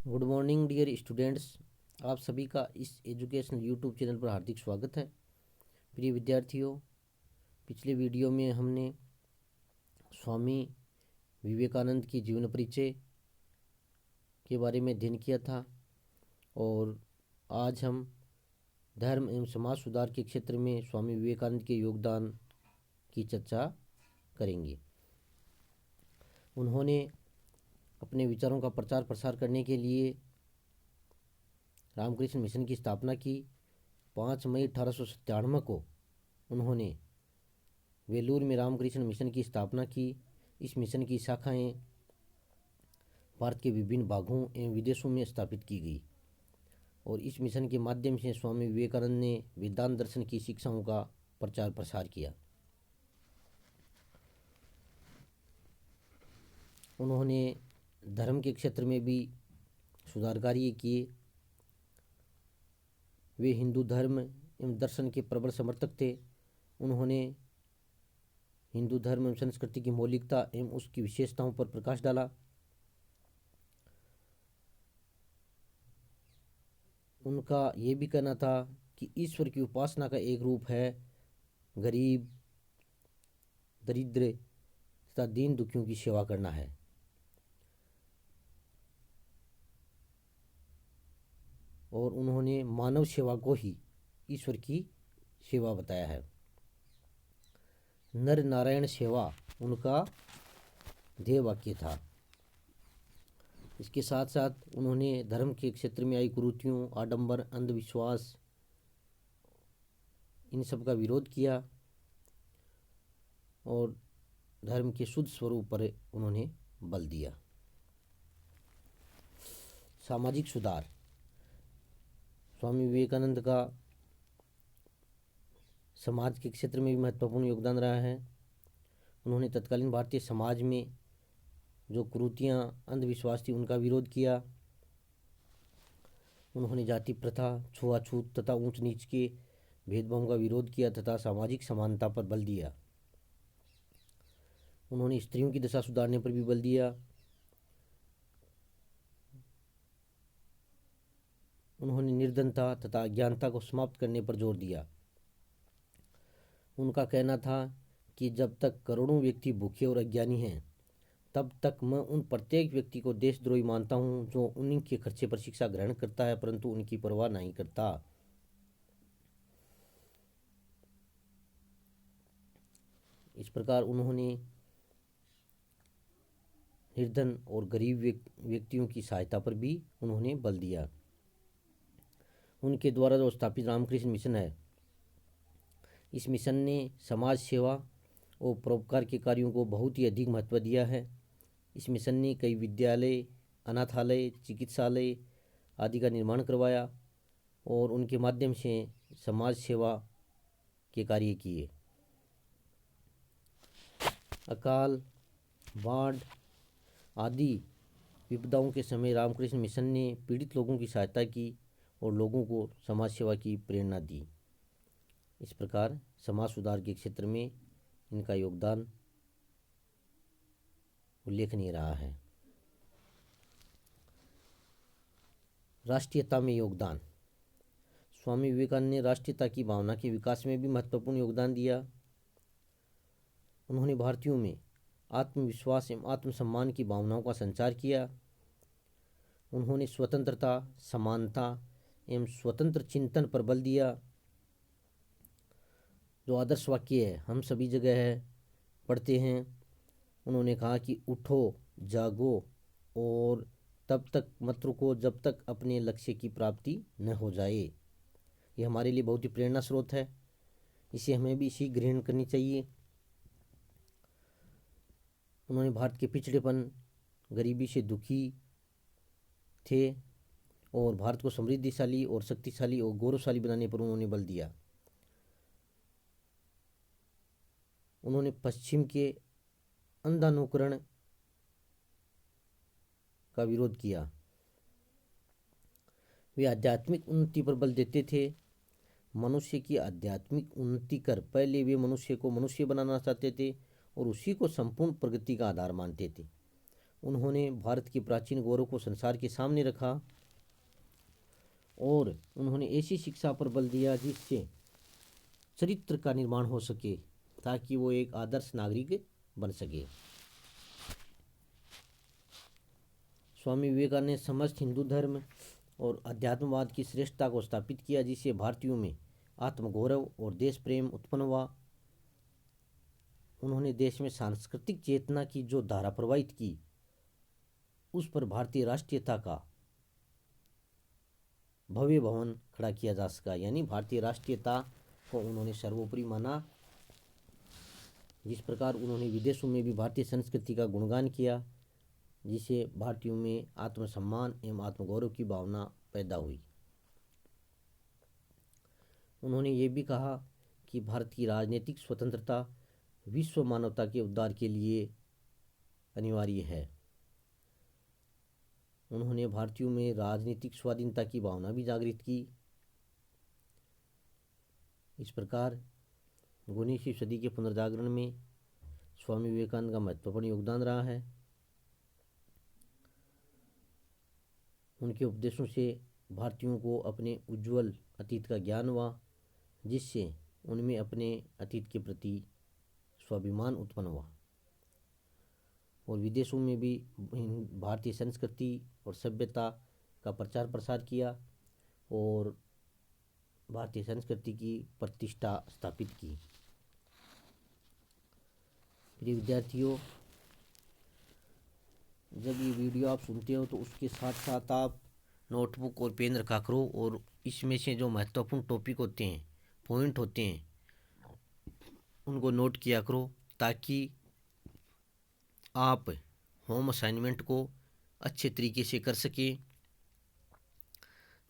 Good morning dear students. आप सभी का इस एजुकेशनल यूट्यूब चैनल पर हार्दिक स्वागत है। प्रिय विद्यार्थियों, पिछले वीडियो में हमने स्वामी विवेकानंद की जीवन परिचय के बारे में अध्ययन किया था और आज हम धर्म एवं समाज सुधार के क्षेत्र में स्वामी विवेकानंद के योगदान की चर्चा करेंगे। उन्होंने अपने विचारों का प्रचार प्रसार करने के लिए रामकृष्ण मिशन की स्थापना की। 5 मई 1897 को उन्होंने वेलूर में रामकृष्ण मिशन की स्थापना की। इस मिशन की शाखाएं भारत के विभिन्न भागों एवं विदेशों में स्थापित की गई और इस मिशन के माध्यम से स्वामी विवेकानंद ने वेदांत दर्शन की शिक्षाओं का प्रचार प्रसार किया। उन्होंने धर्म के क्षेत्र में भी सुधार कार्य किए। वे हिंदू धर्म एवं दर्शन के प्रबल समर्थक थे। उन्होंने हिंदू धर्म एवं संस्कृति की मौलिकता एवं उसकी विशेषताओं पर प्रकाश डाला। उनका ये भी कहना था कि ईश्वर की उपासना का एक रूप है गरीब, दरिद्र तथा दीन दुखियों की सेवा करना है। और उन्होंने मानव सेवा को ही ईश्वर की सेवा बताया है। नर नारायण सेवा उनका ध्येय वाक्य था। इसके साथ साथ उन्होंने धर्म के क्षेत्र में आई कुरीतियों, आडंबर, अंधविश्वास, इन सब का विरोध किया और धर्म के शुद्ध स्वरूप पर उन्होंने बल दिया। सामाजिक सुधार स्वामी विवेकानंद का समाज के क्षेत्र में भी महत्वपूर्ण योगदान रहा है। उन्होंने तत्कालीन भारतीय समाज में जो कुरीतियाँ, अंधविश्वास थी उनका विरोध किया। उन्होंने जाति प्रथा, छुआछूत तथा ऊंच नीच के भेदभाव का विरोध किया तथा सामाजिक समानता पर बल दिया। उन्होंने स्त्रियों की दशा सुधारने पर भी बल दिया। उन्होंने निर्धनता तथा अज्ञानता को समाप्त करने पर जोर दिया। उनका कहना था कि जब तक करोड़ों व्यक्ति भूखे और अज्ञानी हैं तब तक मैं उन प्रत्येक व्यक्ति को देशद्रोही मानता हूं जो उन्हीं के खर्चे पर शिक्षा ग्रहण करता है परंतु उनकी परवाह नहीं करता। इस प्रकार उन्होंने निर्धन और गरीब व्यक्तियों की सहायता पर भी उन्होंने बल दिया। उनके द्वारा जो स्थापित रामकृष्ण मिशन है, इस मिशन ने समाज सेवा और परोपकार के कार्यों को बहुत ही अधिक महत्व दिया है। इस मिशन ने कई विद्यालय, अनाथालय, चिकित्सालय आदि का निर्माण करवाया और उनके माध्यम से समाज सेवा के कार्य किए। अकाल, बाढ़ आदि विपदाओं के समय रामकृष्ण मिशन ने पीड़ित लोगों की सहायता की और लोगों को समाज सेवा की प्रेरणा दी। इस प्रकार समाज सुधार के क्षेत्र में इनका योगदान उल्लेखनीय रहा है। राष्ट्रीयता में योगदान स्वामी विवेकानंद ने राष्ट्रीयता की भावना के विकास में भी महत्वपूर्ण योगदान दिया। उन्होंने भारतीयों में आत्मविश्वास एवं आत्मसम्मान की भावनाओं का संचार किया। उन्होंने स्वतंत्रता, समानता एवं स्वतंत्र चिंतन पर बल दिया। जो आदर्श वाक्य है हम सभी जगह है पढ़ते हैं, उन्होंने कहा कि उठो, जागो और तब तक मत रुको जब तक अपने लक्ष्य की प्राप्ति न हो जाए। ये हमारे लिए बहुत ही प्रेरणा स्रोत है, इसे हमें भी इसी ग्रहण करनी चाहिए। उन्होंने भारत के पिछड़ेपन, गरीबी से दुखी थे और भारत को समृद्धिशाली और शक्तिशाली और गौरवशाली बनाने पर उन्होंने बल दिया। उन्होंने पश्चिम के अंधानुकरण का विरोध किया। वे आध्यात्मिक उन्नति पर बल देते थे। मनुष्य की आध्यात्मिक उन्नति कर पहले वे मनुष्य को मनुष्य बनाना चाहते थे और उसी को संपूर्ण प्रगति का आधार मानते थे। उन्होंने भारत के प्राचीन गौरव को संसार के सामने रखा और उन्होंने ऐसी शिक्षा पर बल दिया जिससे चरित्र का निर्माण हो सके, ताकि वो एक आदर्श नागरिक बन सके। स्वामी विवेकानंद ने समस्त हिंदू धर्म और अध्यात्मवाद की श्रेष्ठता को स्थापित किया, जिससे भारतीयों में आत्मगौरव और देश प्रेम उत्पन्न हुआ। उन्होंने देश में सांस्कृतिक चेतना की जो धारा प्रवाहित की, उस पर भारतीय राष्ट्रीयता का भव्य भवन खड़ा किया जा सका, यानी भारतीय राष्ट्रीयता को उन्होंने सर्वोपरि माना। जिस प्रकार उन्होंने विदेशों में भी भारतीय संस्कृति का गुणगान किया, जिससे भारतीयों में आत्मसम्मान एवं आत्मगौरव की भावना पैदा हुई। उन्होंने ये भी कहा कि भारत की राजनीतिक स्वतंत्रता विश्व मानवता के उद्धार के लिए अनिवार्य है। उन्होंने भारतीयों में राजनीतिक स्वाधीनता की भावना भी जागृत की। इस प्रकार 19वीं सदी के पुनर्जागरण में स्वामी विवेकानंद का महत्वपूर्ण योगदान रहा है। उनके उपदेशों से भारतीयों को अपने उज्जवल अतीत का ज्ञान हुआ, जिससे उनमें अपने अतीत के प्रति स्वाभिमान उत्पन्न हुआ और विदेशों में भी भारतीय संस्कृति और सभ्यता का प्रचार प्रसार किया और भारतीय संस्कृति की प्रतिष्ठा स्थापित की। प्रिय विद्यार्थियों, जब ये वीडियो आप सुनते हो तो उसके साथ साथ आप नोटबुक और पेन रखा करो और इसमें से जो महत्वपूर्ण टॉपिक होते हैं, पॉइंट होते हैं, उनको नोट किया करो, ताकि आप होम असाइनमेंट को अच्छे तरीके से कर सकें।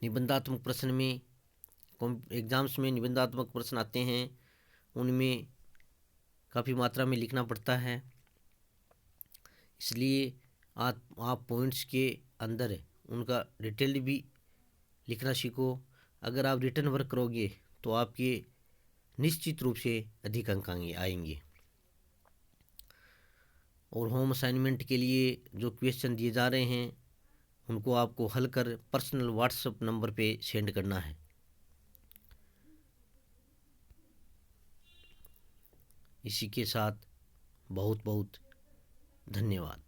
निबंधात्मक प्रश्न में, एग्ज़ाम्स में निबंधात्मक प्रश्न आते हैं, उनमें काफ़ी मात्रा में लिखना पड़ता है, इसलिए आप पॉइंट्स के अंदर उनका डिटेल्ड भी लिखना सीखो। अगर आप रिटन वर्क करोगे तो आपके निश्चित रूप से अधिक अंक आएंगे। और होम असाइनमेंट के लिए जो क्वेश्चन दिए जा रहे हैं, उनको आपको हल कर पर्सनल व्हाट्सएप नंबर पे सेंड करना है। इसी के साथ बहुत बहुत धन्यवाद।